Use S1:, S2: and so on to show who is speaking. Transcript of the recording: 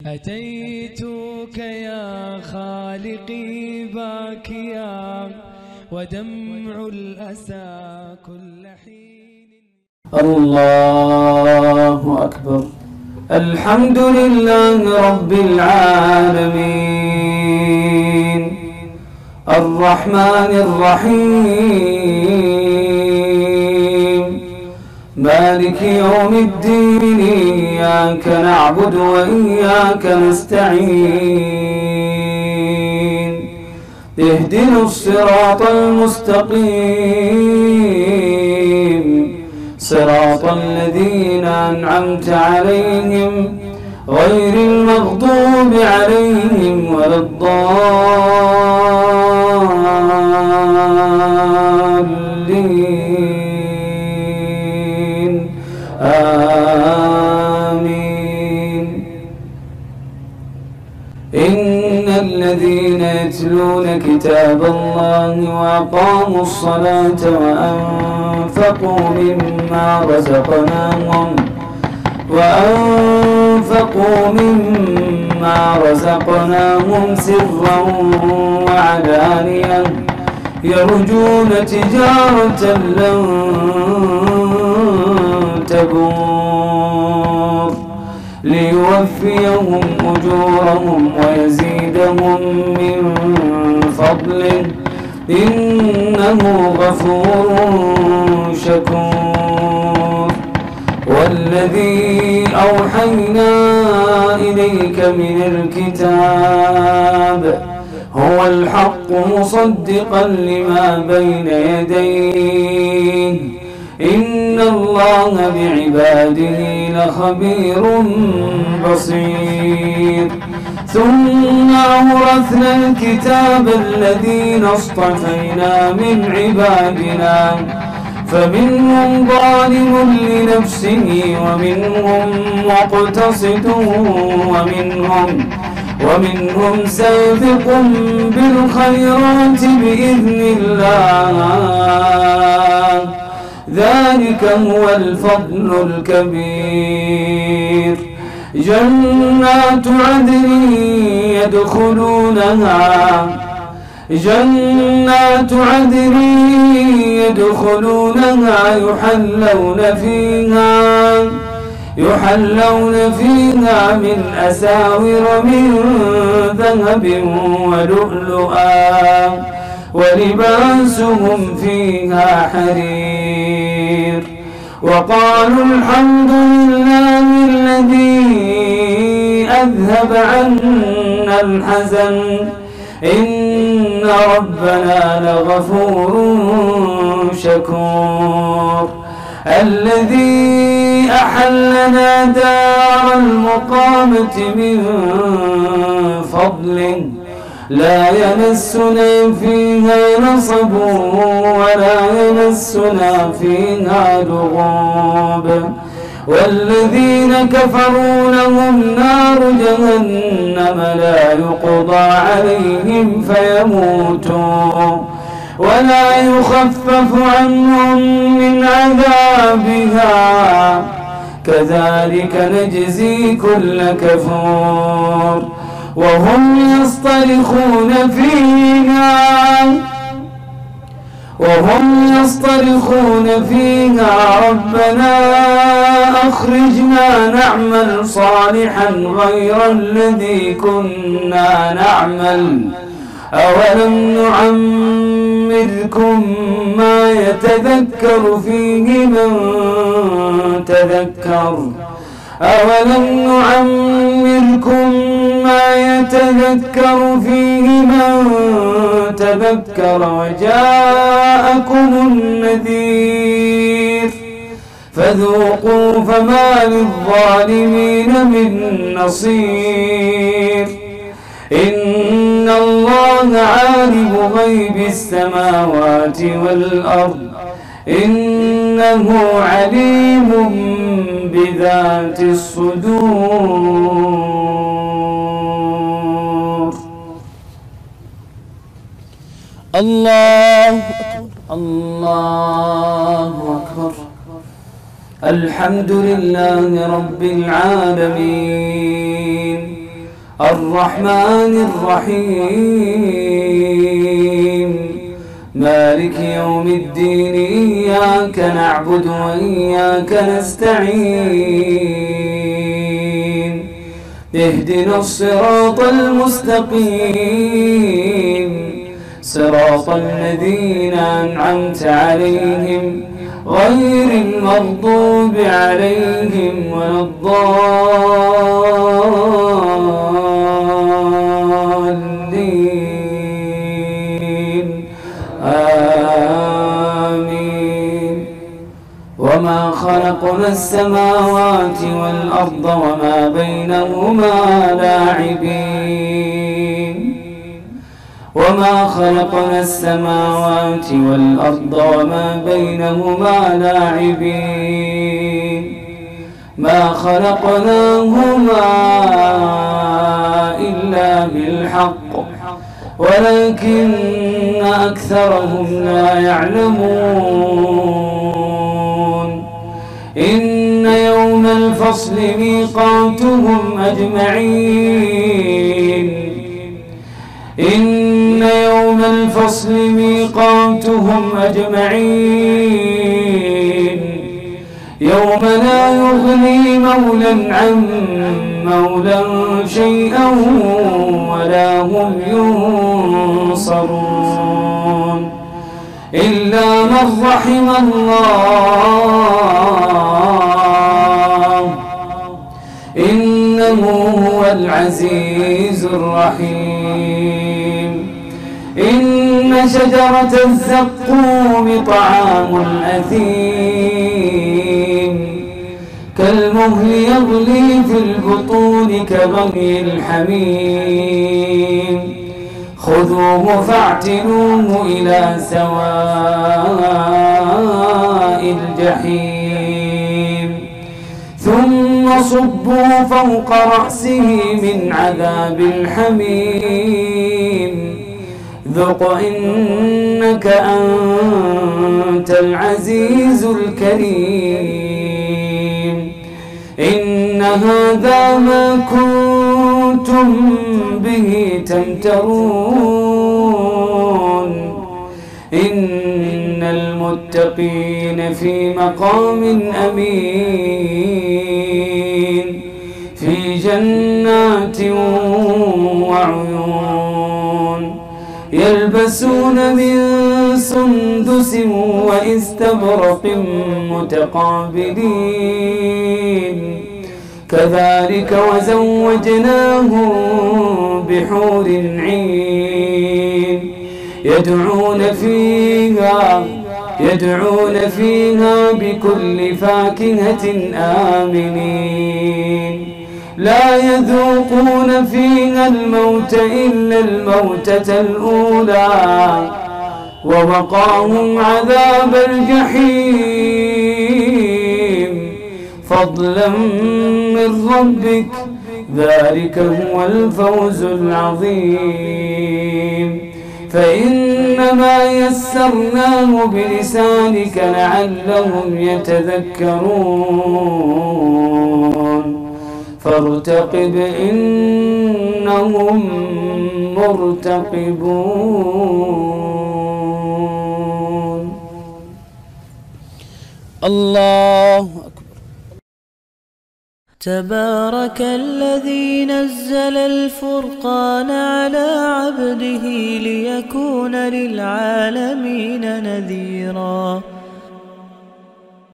S1: أتيتك يا خالقي باكيا ودمع الأسى كل حين.
S2: الله أكبر. الحمد لله رب العالمين الرحمن الرحيم مالك يوم الدين إياك نعبد وإياك نستعين اهدنا الصراط المستقيم صراط الذين أنعمت عليهم غير المغضوب عليهم ولا الضالين آمين. إن الذين يتلون كتاب الله وأقاموا الصلاة وأنفقوا مما رزقناهم سرا وعلانية يرجون تجارة لن تبور ليوفيهم أجورهم ويزيدهم من فضله إنه غفور شكور. والذي أوحينا إليك من الكتاب هو الحق مصدقا لما بين يديه إن الله بعباده لخبير بصير. ثم أورثنا الكتاب الذين اصطفينا من عبادنا فمنهم ظالم لنفسه ومنهم مقتصد ومنهم سابق بالخيرات بإذن الله ذلك هو الفضل الكبير. جنات عدن يدخلونها يحلون فيها من أساور من ذهب ولؤلؤا ولباسهم فيها حرير. وقالوا الحمد لله الذي أذهب عنا الحزن إن ربنا لغفور شكور. الذي أحلنا دار المقامة من فضله لا يمسنا فيها نصب ولا يمسنا فيها لغوب. والذين كفروا لهم نار جهنم لا يقضى عليهم فيموتوا ولا يخفف عنهم من عذابها كذلك نجزي كل كفور. وهم يصطرخون فيها ربنا أخرجنا نعمل صالحا غير الذي كنا نعمل أولم نعمركم ما يتذكر فيه من تذكر وجاءكم النذير فذوقوا فما للظالمين من نصير. إن الله عالم غيب السماوات والأرض إنه عليم بذات الصدور. الله أكبر. الحمد لله رب العالمين الرحمن الرحيم مالك يوم الدين إياك نعبد وإياك نستعين اهدنا الصراط المستقيم صراط الذين أنعمت عليهم غير المغضوب عليهم ولا الضالين آمين. وما خلقنا السماوات والأرض وما بينهما لاعبين وما خلقنا السماوات والأرض وما بينهما لاعبين ما خلقناهما إلا بالحق ولكن أكثرهم لا يعلمون إن يوم الفصل ميقاتهم أجمعين إن يوم الفصل ميقاتهم أجمعين يوم لا يغني مولا عن مولا شيئا ولا هم ينصرون إلا من رحم الله إنه هو العزيز الرحيم. إن شجرة الزقوم طعام الأثيم كالمهل يغلي في البطون كغلي الحميم خذوه فاعتلوه إلى سواء الجحيم ثم صبوا فوق رأسه من عذاب الحميم ذق إنك أنت العزيز الكريم. إن هذا ما كنتم به تمترون إن المتقين في مقام أمين في جنات وعيون يلبسون من سندس وإستبرق متقابلين كذلك وزوجناهم بحور عين يدعون فيها بكل فاكهة آمنين لا يذوقون فيها الموت إلا الموتة الأولى ووقاهم عذاب الجحيم فضلا من ربك ذلك هو الفوز العظيم. فإنما يسرناه بلسانك لعلهم يتذكرون فارتقب إنهم مرتقبون.
S1: الله أكبر.
S3: تبارك الذي نزل الفرقان على عبده ليكون للعالمين نذيرا